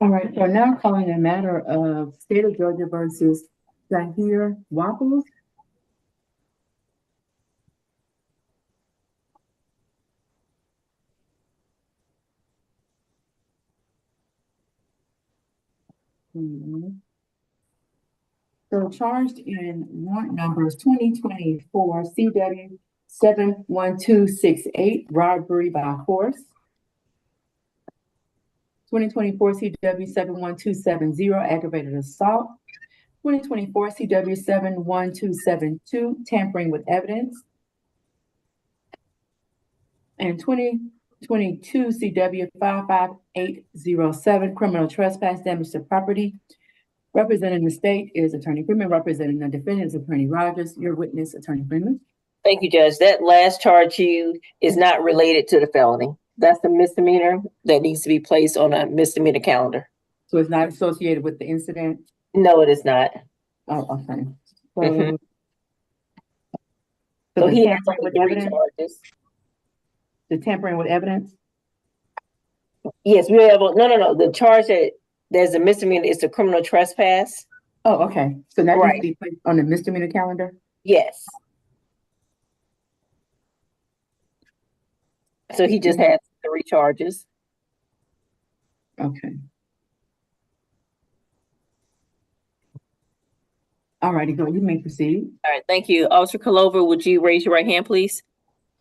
All right, so now calling the matter of State of Georgia versus Zahir Wapples. So charged in warrant numbers 2024 CW 71268, robbery by horse. 2024 CW 71270, aggravated assault. 2024 CW 71272, tampering with evidence. And 2022 CW 55807, criminal trespass, damage to property. Representing the state is Attorney Freeman. Representing the defendant is Attorney Rogers. Your witness, Attorney Freeman. Thank you, Judge. That last charge is not related to the felony. That's a misdemeanor that needs to be placed on a misdemeanor calendar. So it's not associated with the incident? No, it is not. Oh, okay. So he has with evidence. Charges. The tampering with evidence? Yes, we have. No. The charge that there's a misdemeanor is the criminal trespass. Oh, okay. So that needs to be placed on the misdemeanor calendar? Yes. So he just has 3 charges. Okay. All righty, go. You may proceed. All right, thank you. Officer Kalova, would you raise your right hand, please?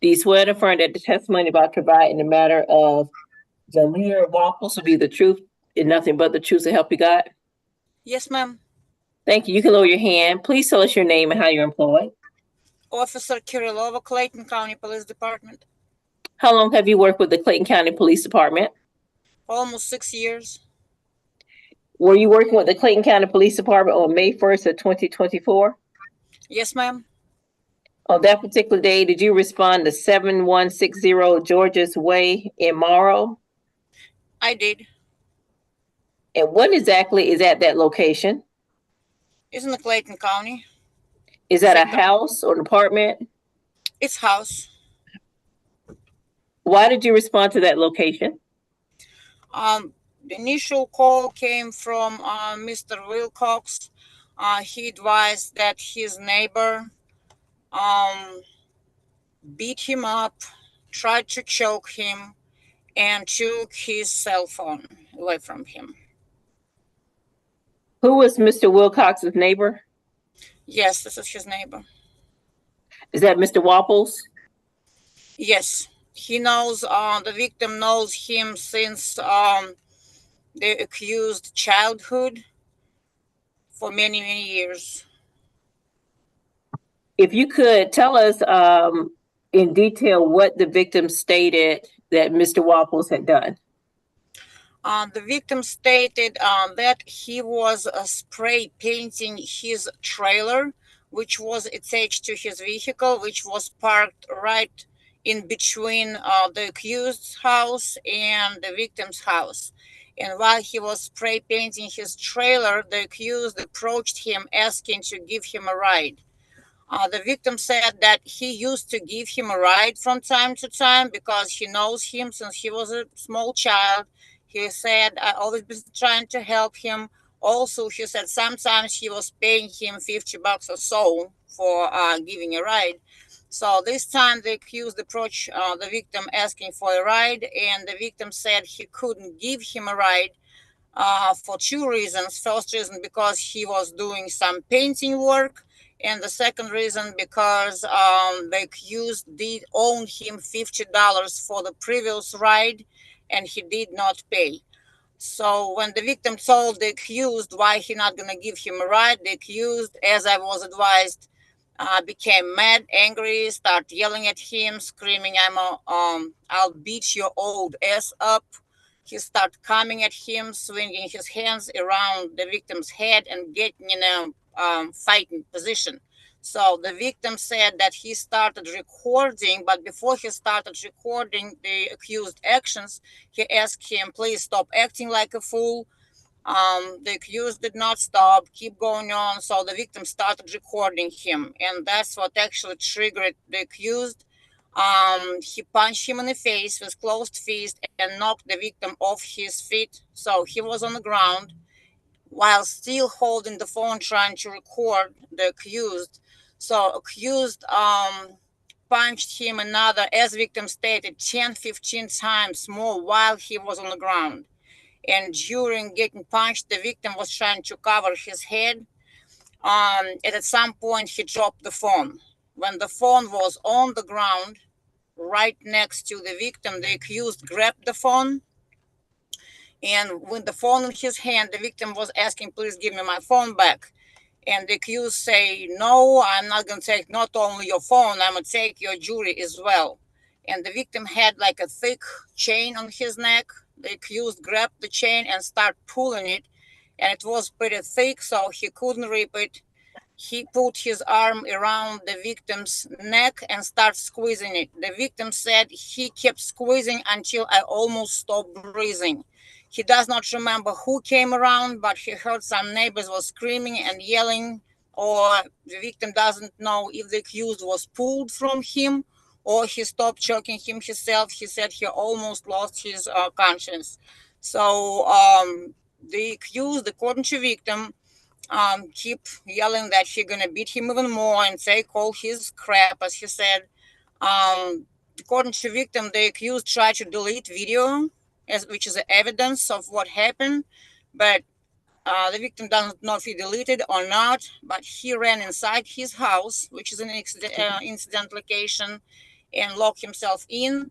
Do you swear to affirm that the testimony about to provide in the matter of Zahir Wapples will be the truth and nothing but the truth to help you God? Yes, ma'am. Thank you. You can lower your hand. Please tell us your name and how you're employed. Officer Kirillova, Clayton County Police Department. How long have you worked with the Clayton County Police Department? Almost 6 years. Were you working with the Clayton County Police Department on May 1st of 2024? Yes, ma'am. On that particular day, did you respond to 7160 Georges Way in Morrow? I did. And what exactly is at that location? It's in the Clayton County. Is that a house or an apartment? It's house. Why did you respond to that location? The initial call came from Mr. Wilcox. He advised that his neighbor beat him up, tried to choke him, and took his cell phone away from him. Who was Mr. Wilcox's neighbor? Yes, this is his neighbor. Is that Mr. Wapples? Yes, he knows, the victim knows him since the accused childhood for many, many years. If you could tell us in detail what the victim stated that Mr. Wapples had done. The victim stated that he was spray painting his trailer, which was attached to his vehicle, which was parked right in between the accused's house and the victim's house. And while he was spray painting his trailer, the accused approached him asking to give him a ride. The victim said that he used to give him a ride from time to time because he knows him since he was a small child. He said, I always been trying to help him. Also, he said sometimes he was paying him $50 or so for giving a ride. So this time the accused approached the victim asking for a ride, and the victim said he couldn't give him a ride for 2 reasons. First reason, because he was doing some painting work, and the second reason, because the accused did owe him $50 for the previous ride, and he did not pay. So when the victim told the accused why he not going to give him a ride, the accused, as I was advised, became mad, angry, started yelling at him, screaming, I'll beat your old ass up. He started coming at him, swinging his hands around the victim's head and getting in a fighting position. So the victim said that he started recording, but before he started recording the accused actions, he asked him, please stop acting like a fool. The accused did not stop, keep going on. So the victim started recording him. And that's what actually triggered the accused. He punched him in the face with closed fist and knocked the victim off his feet. So he was on the ground while still holding the phone trying to record the accused. So accused punched him another, as victim stated, 10-15 times more while he was on the ground. And during getting punched, the victim was trying to cover his head. And at some point, he dropped the phone. When the phone was on the ground, right next to the victim, the accused grabbed the phone. And with the phone in his hand, the victim was asking, please give me my phone back. And the accused say, no, I'm not going to take not only your phone, I'm going to take your jewelry as well. And the victim had like a thick chain on his neck. The accused grabbed the chain and started pulling it. And it was pretty thick, so he couldn't rip it. He put his arm around the victim's neck and started squeezing it. The victim said he kept squeezing until I almost stopped breathing. He does not remember who came around, but he heard some neighbors were screaming and yelling, or the victim doesn't know if the accused was pulled from him or he stopped choking him himself. He said he almost lost his conscience. So the accused, according to victim, keep yelling that he gonna beat him even more and take all his crap, as he said. According to victim, the accused tried to delete video, which is evidence of what happened, but the victim doesn't know if he deleted or not. But he ran inside his house, which is an incident location, and locked himself in.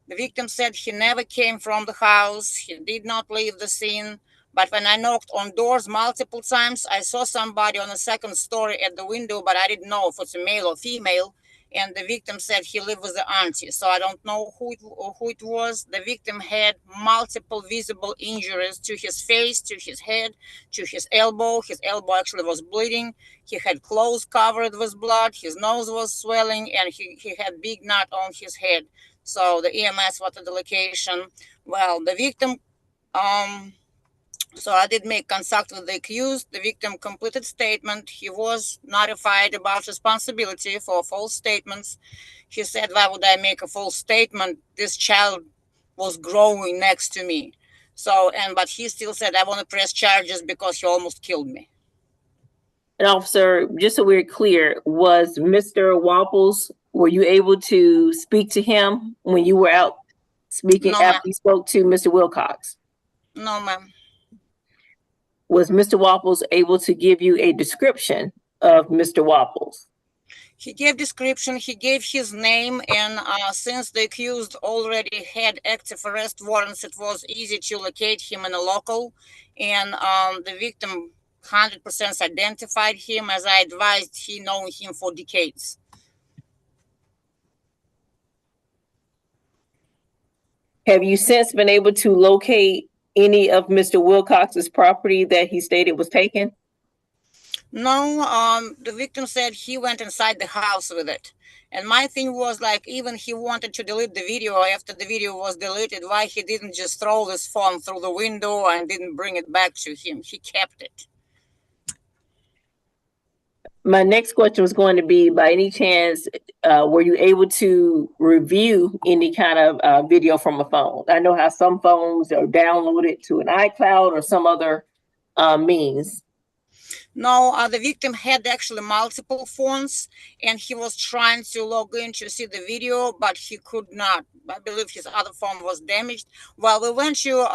The victim said he never came from the house. He did not leave the scene. But when I knocked on doors multiple times, I saw somebody on the second story at the window, but I didn't know if it's a male or female. And the victim said he lived with the auntie. So I don't know who it was. The victim had multiple visible injuries to his face, to his head, to his elbow. His elbow actually was bleeding. He had clothes covered with blood. His nose was swelling, and he had big knot on his head. So the EMS was at the location. Well, the victim, so I did make contact with the accused. The victim completed statement. He was notified about responsibility for false statements. He said, why would I make a false statement? This child was growing next to me. So, but he still said, I want to press charges because he almost killed me. And officer, just so we're clear, was Mr. Wamples, were you able to speak to him when you were out speaking No, after you spoke to Mr. Wilcox? No, ma'am. Was Mr. Wamples able to give you a description of Mr. Wamples? He gave description, he gave his name, and since the accused already had active arrest warrants, it was easy to locate him in a local, and the victim 100% identified him. As I advised, he known him for decades. Have you since been able to locate any of Mr. Wilcox's property that he stated was taken? No, the victim said he went inside the house with it. And my thing was like, even he wanted to delete the video after the video was deleted, why he didn't just throw this phone through the window and didn't bring it back to him? He kept it. My next question was going to be, by any chance, were you able to review any kind of video from a phone? I know how some phones are downloaded to an iCloud or some other means. No, the victim had actually multiple phones, and he was trying to log in to see the video, but he could not. I believe his other phone was damaged. Well, we went to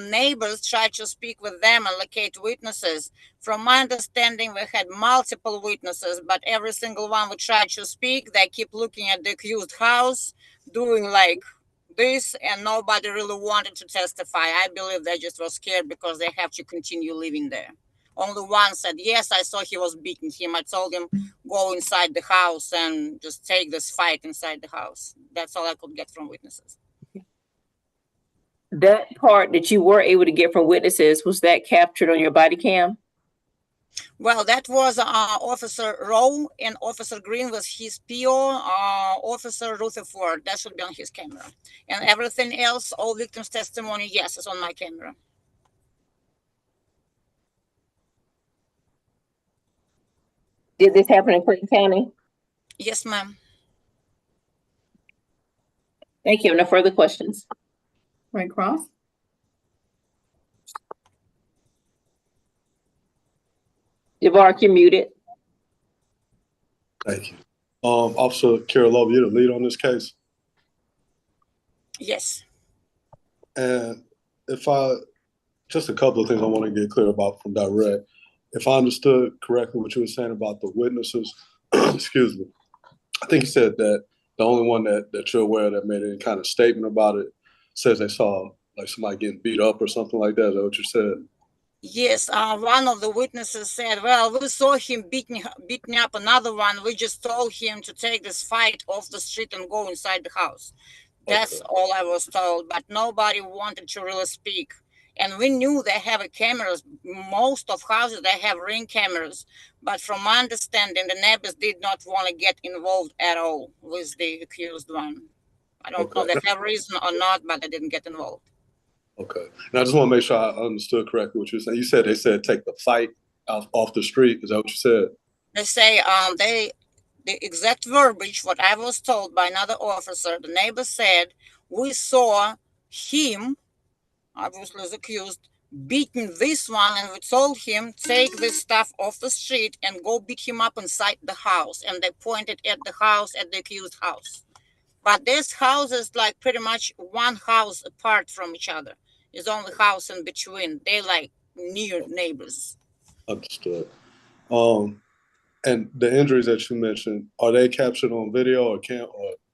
neighbors, tried to speak with them and locate witnesses. From my understanding, we had multiple witnesses, but every single one we tried to speak, they keep looking at the accused house, doing like this, and nobody really wanted to testify. I believe they just were scared because they have to continue living there. Only one said, yes, I saw he was beating him. I told him, go inside the house and just take this fight inside the house. That's all I could get from witnesses. That part that you were able to get from witnesses, was that captured on your body cam? Well, that was Officer Rowe, and Officer Green was his PO, Officer Rutherford. That should be on his camera. And everything else, all victims' testimony, yes, is on my camera. Did this happen in Clayton County? Yes, ma'am. Thank you. No further questions. Right, Cross? DeVark, you're muted. Thank you. Officer Kirilova, you're the lead on this case. Yes. And just a couple of things I want to get clear about from direct. If I understood correctly what you were saying about the witnesses, excuse me, I think you said that the only one that you're aware of that made any kind of statement about it says they saw like somebody getting beat up or something like that. Is that what you said? Yes, one of the witnesses said, well, we saw him beating up another one. We just told him to take this fight off the street and go inside the house. That's Okay. all I was told, but nobody wanted to really speak. And we knew they have cameras. Most of houses, they have ring cameras. But from my understanding, the neighbors did not want to get involved at all with the accused one. I don't know Okay. if they have reason or not, but they didn't get involved. Okay. And I just want to make sure I understood correctly what you were saying. You said they said take the fight off the street. Is that what you said? They say the exact verbiage, what I was told by another officer, the neighbor said, we saw him, obviously the accused, beating this one, and we told him, take this stuff off the street and go beat him up inside the house. And they pointed at the house, at the accused house. But this house is like pretty much one house apart from each other. It's only house in between. They like near neighbors. Understood. And the injuries that you mentioned, are they captured on video or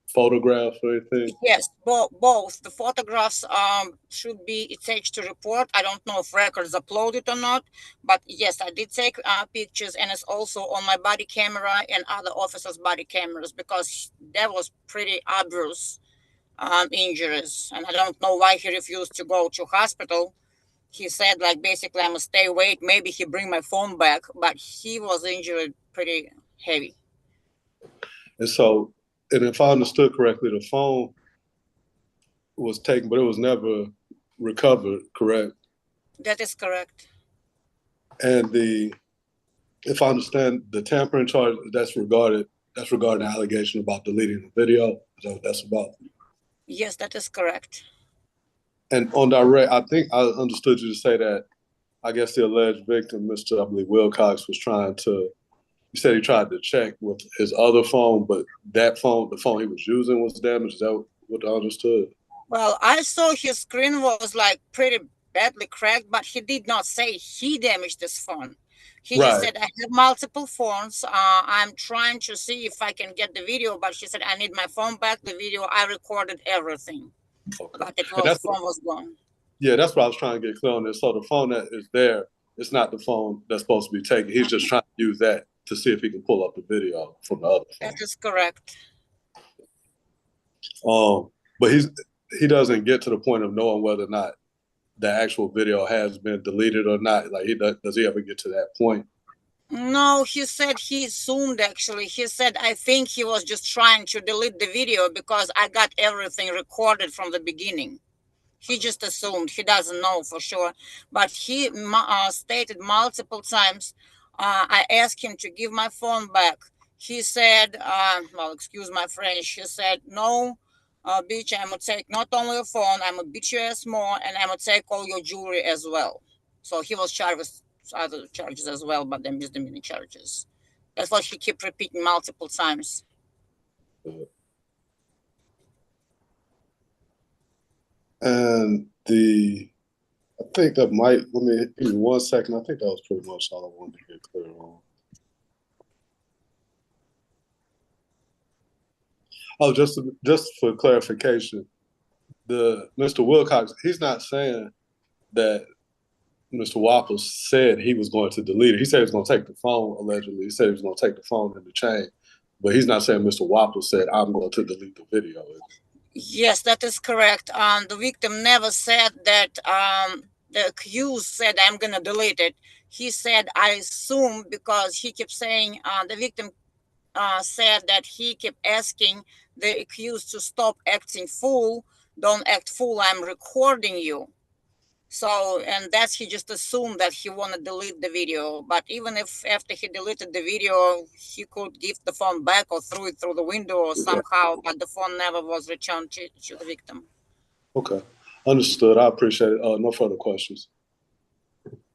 photographs or anything? Yes, both. The photographs should be attached to report. I don't know if records uploaded or not, but yes, I did take pictures, and it's also on my body camera and other officers' body cameras because that was pretty obvious injuries, and I don't know why he refused to go to hospital. He said like basically I must stay awake. Maybe he bring my phone back, but he was injured pretty heavy. And so, and if I understood correctly, the phone was taken, but it was never recovered, correct? That is correct. And if I understand, the tampering charge, that's regarding the allegation about deleting the video. Is that what that's about? Yes, that is correct. And on direct, I think I understood you to say that, I guess the alleged victim, Mr. I believe Wilcox, was trying to, you said he tried to check with his other phone, but that phone, the phone he was using was damaged. Is that what I understood? Well, I saw his screen was like pretty badly cracked, but he did not say he damaged his phone. He just said, I have multiple phones. I'm trying to see if I can get the video, but he said, I need my phone back. The video, I recorded everything. Okay. But the phone was gone. Yeah, that's what I was trying to get clear on this. So the phone that is there, it's not the phone that's supposed to be taken. He's just trying to use that to see if he can pull up the video from the other phone. That is correct. But he doesn't get to the point of knowing whether or not the actual video has been deleted or not. Like, does he ever get to that point? No, he said he assumed actually. He said, I think he was just trying to delete the video because I got everything recorded from the beginning. He just assumed. He doesn't know for sure. But he stated multiple times, I asked him to give my phone back. He said, well, excuse my French. He said, no, bitch, I'm going to take not only your phone, I'm going to beat your ass more, and I'm going to take all your jewelry as well. So he was charged with other charges as well, but they're misdemeanor charges. That's what he kept repeating multiple times. And I think that might, let me give me 1 second. I think that was pretty much all I wanted to get clear on. Oh, just for clarification, Mr. Wilcox, he's not saying that Mr. Wapples said he was going to delete it. He said he was going to take the phone, allegedly. He said he was going to take the phone in the chain. But he's not saying Mr. Wapples said, I'm going to delete the video. Yes, that is correct. The victim never said that the accused said, I'm going to delete it. He said, I assume, because he kept saying, the victim said that he kept asking the accused to stop acting fool. Don't act fool. I'm recording you. So, and that's he just assumed that he want to delete the video. But even if after he deleted the video, he could give the phone back or threw it through the window or somehow, but the phone never was returned to the victim. Okay, understood. I appreciate it. No further questions.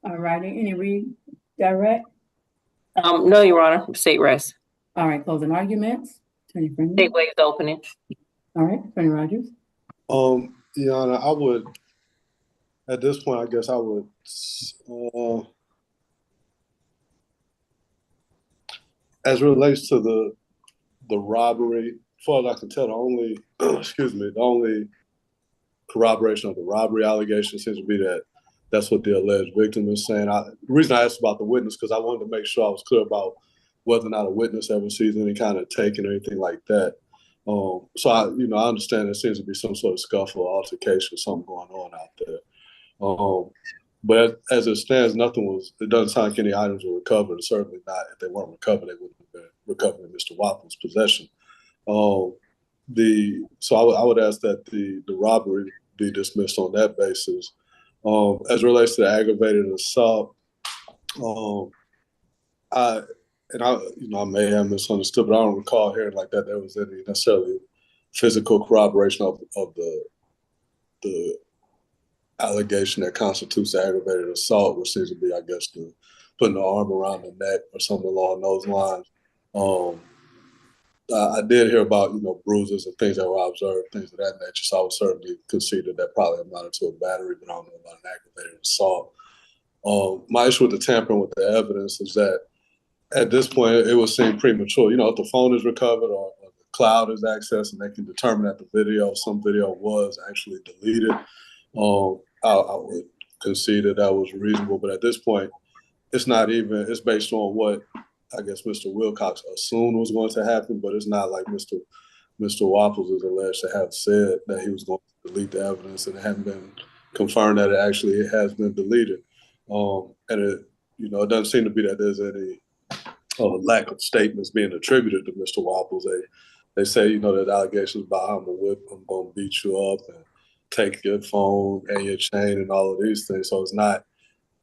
All righty, any redirect? No, Your Honor, state rest. All right, closing arguments. Attorney Freeman. State waives opening. All right, Attorney Rogers. Your Honor, I would, at this point, I guess I would, as it relates to the robbery, as far as I can tell, the only, excuse me, the only corroboration of the robbery allegation seems to be that that's what the alleged victim is saying. The reason I asked about the witness, because I wanted to make sure I was clear about whether or not a witness ever sees any kind of taking or anything like that. So I understand there seems to be some sort of scuffle or altercation, something going on out there. But as it stands, it doesn't sound like any items were recovered. Certainly not. If they weren't recovered, they wouldn't have been recovered in Mr. Wapple's possession. So I would ask that the robbery be dismissed on that basis. As it relates to the aggravated assault, I may have misunderstood, but I don't recall hearing like that there was any necessarily physical corroboration of the allegation that constitutes aggravated assault, which seems to be, I guess, putting the arm around the neck or something along those lines. I did hear about, bruises and things that were observed, things of that nature. So I would certainly concede that probably amounted to a battery, but I don't know about an aggravated assault. My issue with the tampering with the evidence is that at this point, it would seem premature. If the phone is recovered or the cloud is accessed and they can determine that some video was actually deleted, I would concede that was reasonable. But at this point, it's based on what I guess Mr. Wilcox assumed was going to happen, but it's not like Mr. Wapples is alleged to have said that he was going to delete the evidence, and it hadn't been confirmed that it has been deleted. And it doesn't seem to be that there's any lack of statements being attributed to Mr. Wapples. They say, there's allegations about I'm going to beat you up and take your phone and your chain and all of these things. So it's not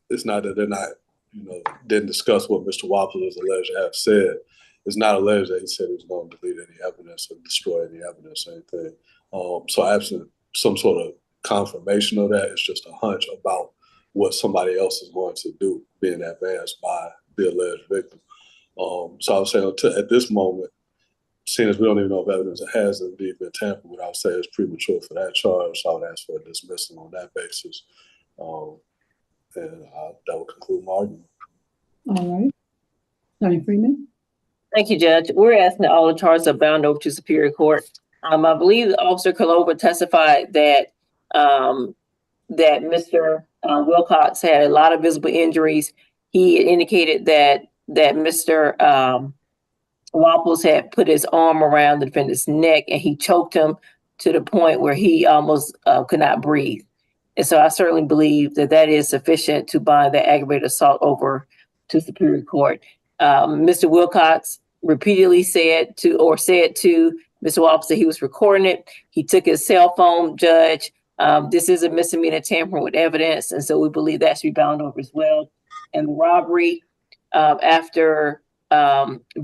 that they're not, didn't discuss what Mr. Wapples is alleged to have said. It's not alleged that he said he was going to delete any evidence or destroy any evidence or anything. So absent some sort of confirmation of that, it's just a hunch about what somebody else is going to do being advanced by the alleged victim. So I would say at this moment, seeing as we don't even know if evidence has indeed been tampered with, I would say it's premature for that charge. So I would ask for a dismissal on that basis. And that will conclude my argument. All right. Attorney Freeman. Thank you, Judge. We're asking that all the charges are bound over to Superior Court. I believe Officer Kalova testified that that Mr. Wilcox had a lot of visible injuries. He indicated that Mr. Wapples had put his arm around the defendant's neck and he choked him to the point where he almost could not breathe. And so I certainly believe that is sufficient to bind the aggravated assault over to Superior Court. Mr. Wilcox repeatedly said to Mr. Wapples that he was recording it. He took his cell phone, Judge. This is a misdemeanor tampering with evidence, and so we believe that should be bound over as well. And the robbery, after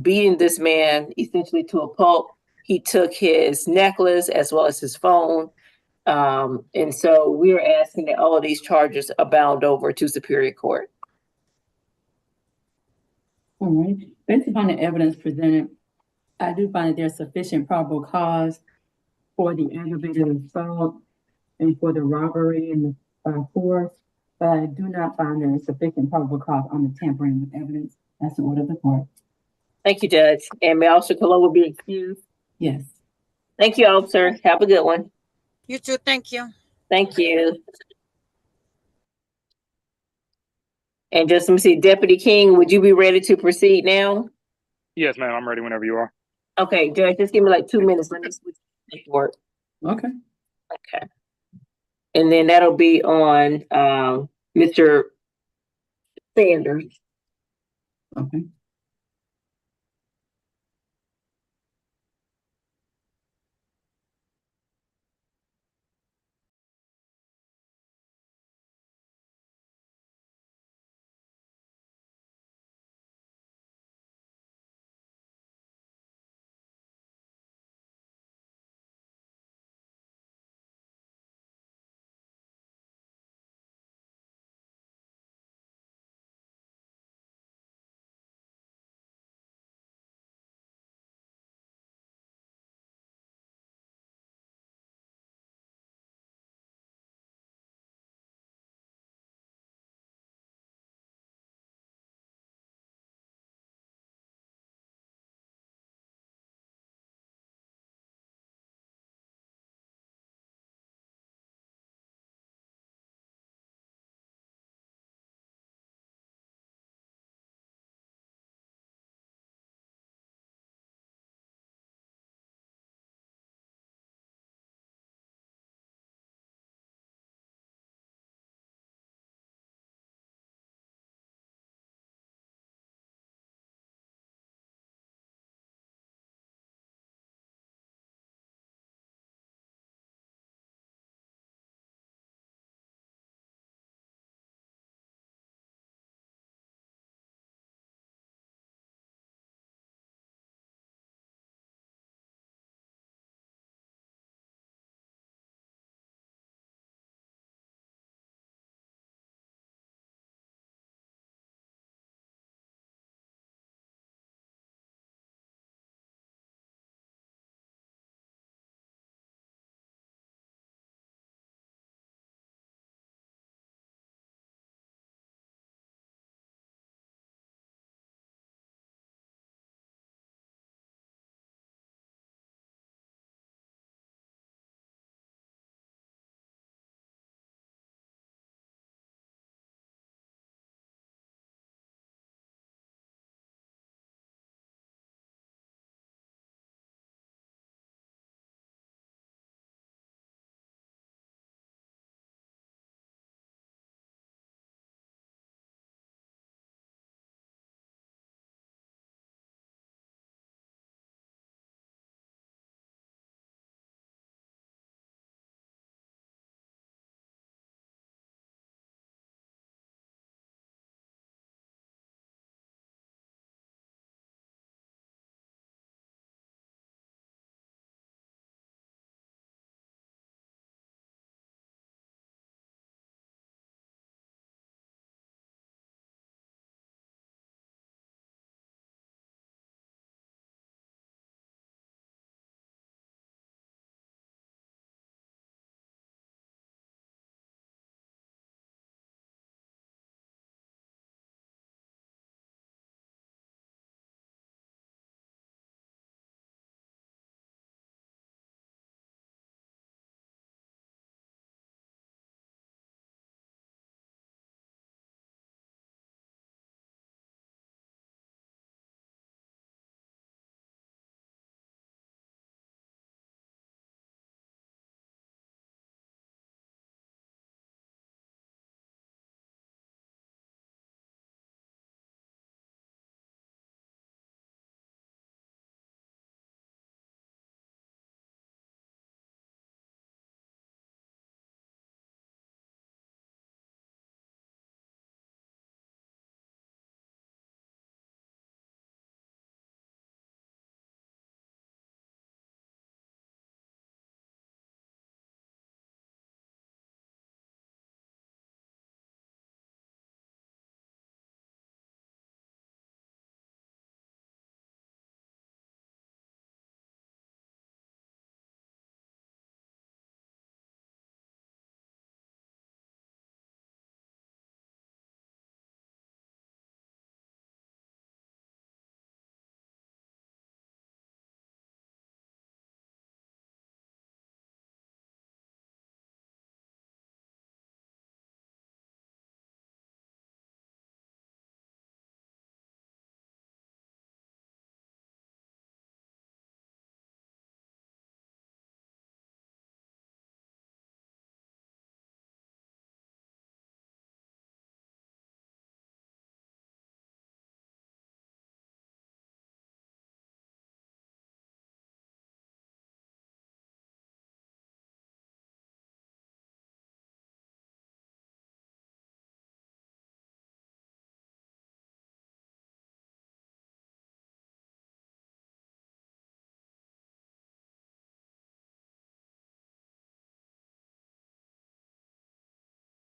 beating this man essentially to a pulp, he took his necklace as well as his phone. And so we are asking that all of these charges are bound over to Superior Court. All right. Based upon the evidence presented, I do find that there's sufficient probable cause for the aggravated assault and for the robbery and the force, but I do not find there is sufficient probable cause on the tampering with evidence. That's the order of the court. Thank you, Judge. And may Officer Colombo be excused? Yes. Thank you, Officer. Have a good one. You too. Thank you. Thank you. And just let me see, Deputy King, would you be ready to proceed now? Yes, ma'am. I'm ready whenever you are. Okay, Judge, just give me like 2 minutes. Let me switch paperwork. Okay. Okay. And then that'll be on Mr. Sanders. Okay.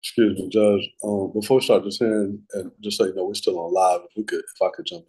Excuse me, Judge. Before we start this hearing, and just so you know, we're still on live. If I could jump